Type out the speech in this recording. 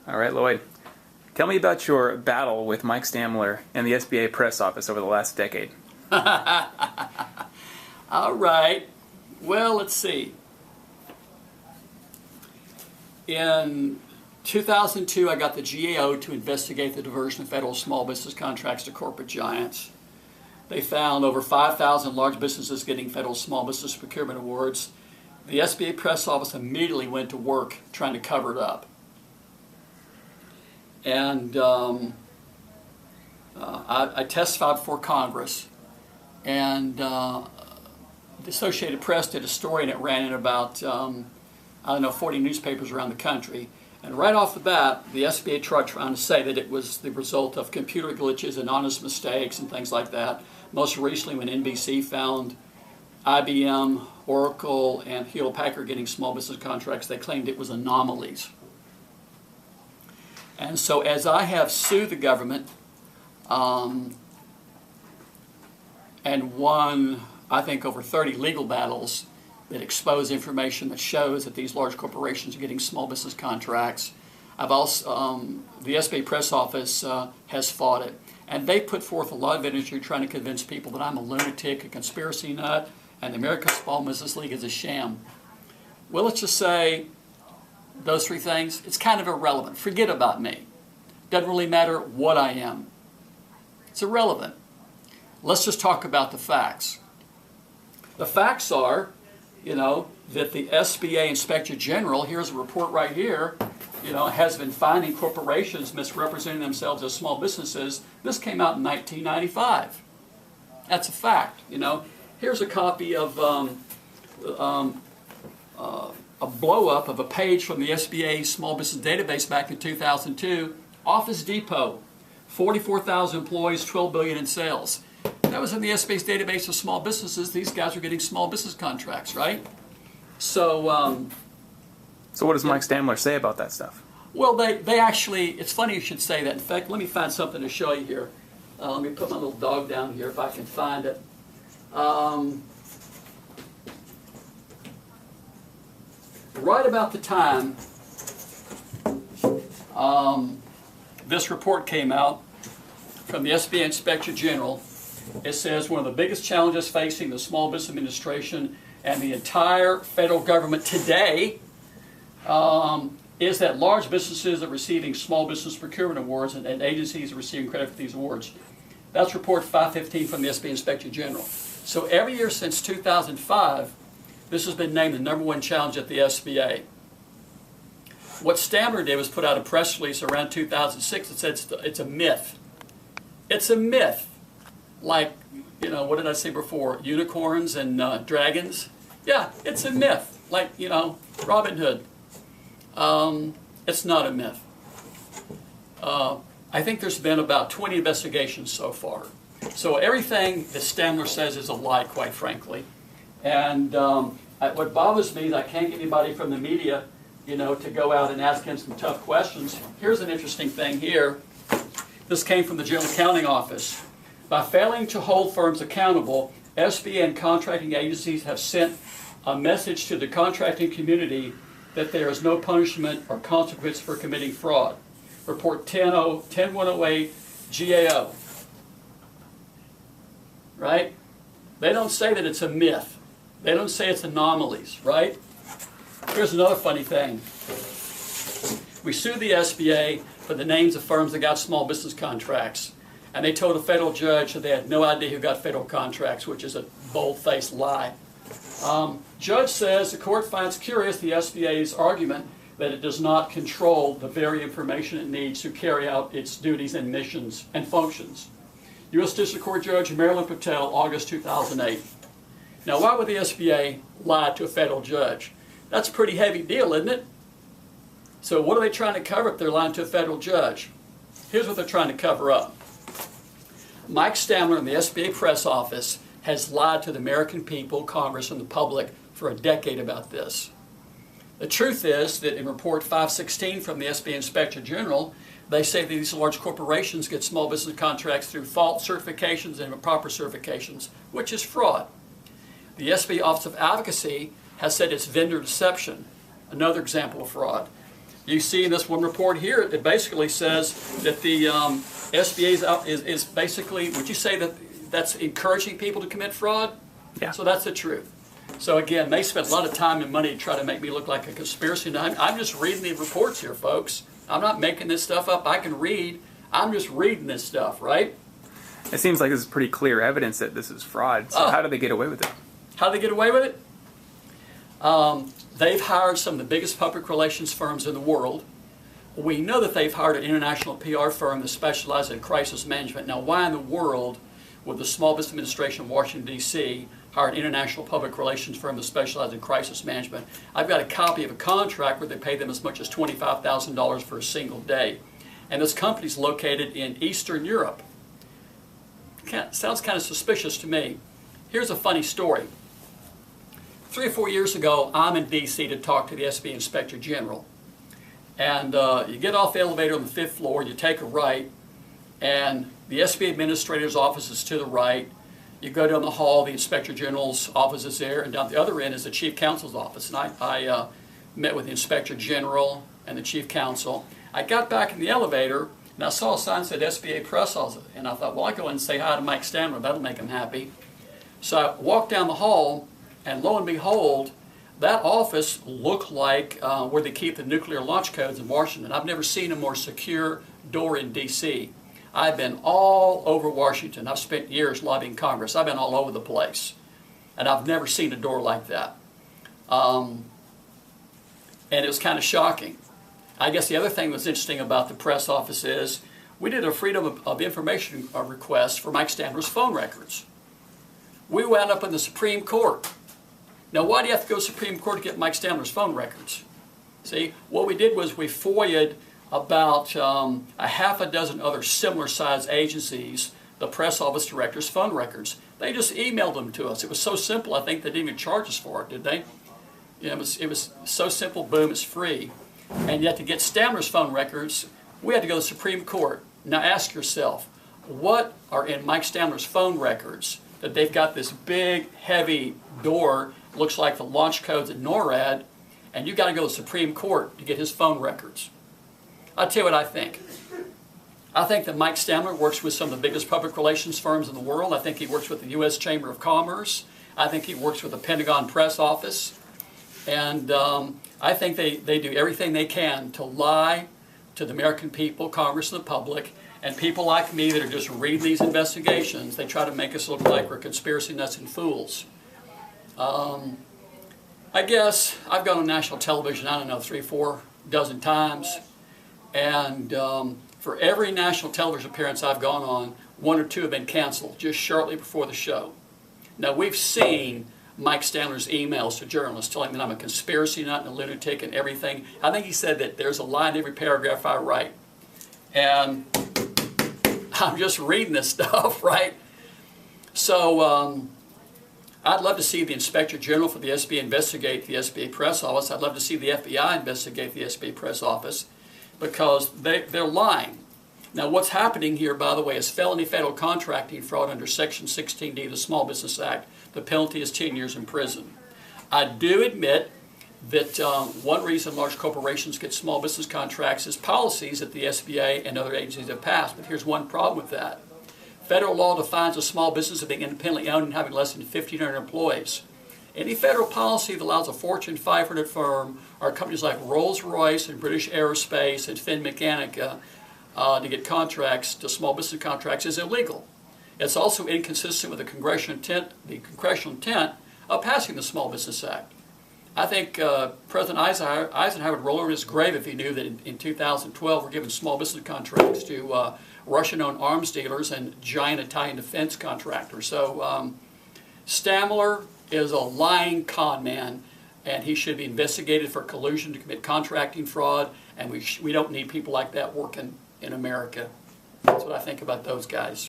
All right, Lloyd. Tell me about your battle with Mike Stamler and the SBA press office over the last decade. All right. Well, let's see. In 2002, I got the GAO to investigate the diversion of federal small business contracts to corporate giants. They found over 5,000 large businesses getting federal small business procurement awards. The SBA press office immediately went to work trying to cover it up. And I testified before Congress, and the Associated Press did a story, and it ran in about, 40 newspapers around the country. And right off the bat, the SBA tried trying to say that it was the result of computer glitches and honest mistakes and things like that. Most recently, when NBC found IBM, Oracle, and Hewlett-Packard getting small business contracts, they claimed it was anomalies. And so as I have sued the government and won, I think, over 30 legal battles that expose information that shows that these large corporations are getting small business contracts, I've also, the SBA press office has fought it. And they put forth a lot of energy trying to convince people that I'm a lunatic, a conspiracy nut, and the American Small Business League is a sham. Well, let's just say those three things, it's kind of irrelevant. Forget about me. Doesn't really matter what I am. It's irrelevant. Let's just talk about the facts. The facts are, that the SBA Inspector General, here's a report right here, has been finding corporations misrepresenting themselves as small businesses. This came out in 1995. That's a fact. Here's a copy of a blow-up of a page from the SBA Small Business Database back in 2002. Office Depot, 44,000 employees, $12 billion in sales. That was in the SBA's database of small businesses. These guys are getting small business contracts, right? So what does Mike Stamler say about that stuff? Well, they actually, it's funny you should say that. In fact, let me find something to show you here. Let me put my little dog down here if I can find it. Right about the time this report came out from the SBA Inspector General, it says one of the biggest challenges facing the Small Business Administration and the entire federal government today is that large businesses are receiving small business procurement awards and agencies are receiving credit for these awards. That's report 515 from the SBA Inspector General. So every year since 2005, this has been named the #1 challenge at the SBA. What Stamler did was put out a press release around 2006 that said it's a myth. It's a myth. Like, what did I say before? Unicorns and dragons? Yeah, it's a myth. Like, Robin Hood. It's not a myth. I think there's been about 20 investigations so far. So everything that Stamler says is a lie, quite frankly. And what bothers me is I can't get anybody from the media, to go out and ask him some tough questions. Here's an interesting thing here. This came from the General Accounting Office. By failing to hold firms accountable, SBA and contracting agencies have sent a message to the contracting community that there is no punishment or consequence for committing fraud. Report 10108 GAO. Right? They don't say that it's a myth. They don't say it's anomalies, right? Here's another funny thing. We sued the SBA for the names of firms that got small business contracts. And they told a federal judge that they had no idea who got federal contracts, which is a bold-faced lie. Judge says the court finds curious the SBA's argument that it does not control the very information it needs to carry out its duties and missions and functions. U.S. District Court Judge Marilyn Patel, August 2008. Now, why would the SBA lie to a federal judge? That's a pretty heavy deal, isn't it? So what are they trying to cover if they're lying to a federal judge? Here's what they're trying to cover up. Mike Stamler and the SBA press office has lied to the American people, Congress, and the public for a decade about this. The truth is that in Report 516 from the SBA Inspector General, they say that these large corporations get small business contracts through false certifications and improper certifications, which is fraud. The SBA Office of Advocacy has said it's vendor deception, another example of fraud. You see in this one report here, it basically says that the SBA is basically, would you say that that's encouraging people to commit fraud? Yeah. So that's the truth. So again, they spent a lot of time and money to try to make me look like a conspiracy. I'm just reading the reports here, folks. I'm not making this stuff up. I can read. I'm just reading this stuff, right? It seems like this is pretty clear evidence that this is fraud. So how do they get away with it? How do they get away with it? They've hired some of the biggest public relations firms in the world. We know that they've hired an international PR firm that specializes in crisis management. Now, why in the world would the Small Business Administration of Washington, D.C. hire an international public relations firm that specializes in crisis management? I've got a copy of a contract where they pay them as much as $25,000 for a single day. And this company's located in Eastern Europe. Sounds kind of suspicious to me. Here's a funny story. 3 or 4 years ago, I'm in D.C. to talk to the SBA Inspector General. And you get off the elevator on the 5th floor, you take a right, and the SBA Administrator's office is to the right. You go down the hall, the Inspector General's office is there, and down the other end is the Chief Counsel's office. And I met with the Inspector General and the Chief Counsel. I got back in the elevator, and I saw a sign that said SBA Press Office, and I thought, well, I'll go in and say hi to Mike Stamler. That'll make him happy. So I walked down the hall, and lo and behold, that office looked like where they keep the nuclear launch codes in Washington. I've never seen a more secure door in D.C. I've been all over Washington. I've spent years lobbying Congress. I've been all over the place. And I've never seen a door like that. And it was kind of shocking. I guess the other thing that's interesting about the press office is we did a Freedom of Information request for Mike Stamler's phone records. We wound up in the Supreme Court. Now, why do you have to go to the Supreme Court to get Mike Stamler's phone records? See, what we did was we FOIA'd about a half a dozen other similar-sized agencies, the press office director's phone records. They just emailed them to us. It was so simple, I think they didn't even charge us for it, did they? You know, it was so simple, boom, it's free. And yet to get Stamler's phone records, we had to go to the Supreme Court. Now ask yourself, what are in Mike Stamler's phone records that they've got this big, heavy door, looks like the launch codes at NORAD, and you've got to go to the Supreme Court to get his phone records? I'll tell you what I think. I think that Mike Stamler works with some of the biggest public relations firms in the world. I think he works with the U.S. Chamber of Commerce. I think he works with the Pentagon Press Office. And I think they do everything they can to lie to the American people, Congress, and the public. And people like me that are just reading these investigations, they try to make us look like we're conspiracy nuts and fools. I guess I've gone on national television, I don't know, 3 or 4 dozen times. And for every national television appearance I've gone on, 1 or 2 have been canceled just shortly before the show. Now, we've seen Mike Stamler's emails to journalists telling me that I'm a conspiracy nut and a lunatic and everything. I think he said that there's a lie in every paragraph I write. And I'm just reading this stuff, right? So I'd love to see the Inspector General for the SBA investigate the SBA Press Office. I'd love to see the FBI investigate the SBA Press Office because they're lying. Now, what's happening here, by the way, is felony federal contracting fraud under Section 16D of the Small Business Act. The penalty is 10 years in prison. I do admit that one reason large corporations get small business contracts is policies that the SBA and other agencies have passed. But here's one problem with that. Federal law defines a small business as being independently owned and having less than 1,500 employees. Any federal policy that allows a Fortune 500 firm or companies like Rolls-Royce and British Aerospace and Finn Mechanica to get contracts, to small business contracts, is illegal. It's also inconsistent with the congressional intent of passing the Small Business Act. I think President Eisenhower would roll over his grave if he knew that in 2012 we're giving small business contracts to Russian-owned arms dealers and giant Italian defense contractors. So Stamler is a lying con man, and he should be investigated for collusion to commit contracting fraud, and we don't need people like that working in America. That's what I think about those guys.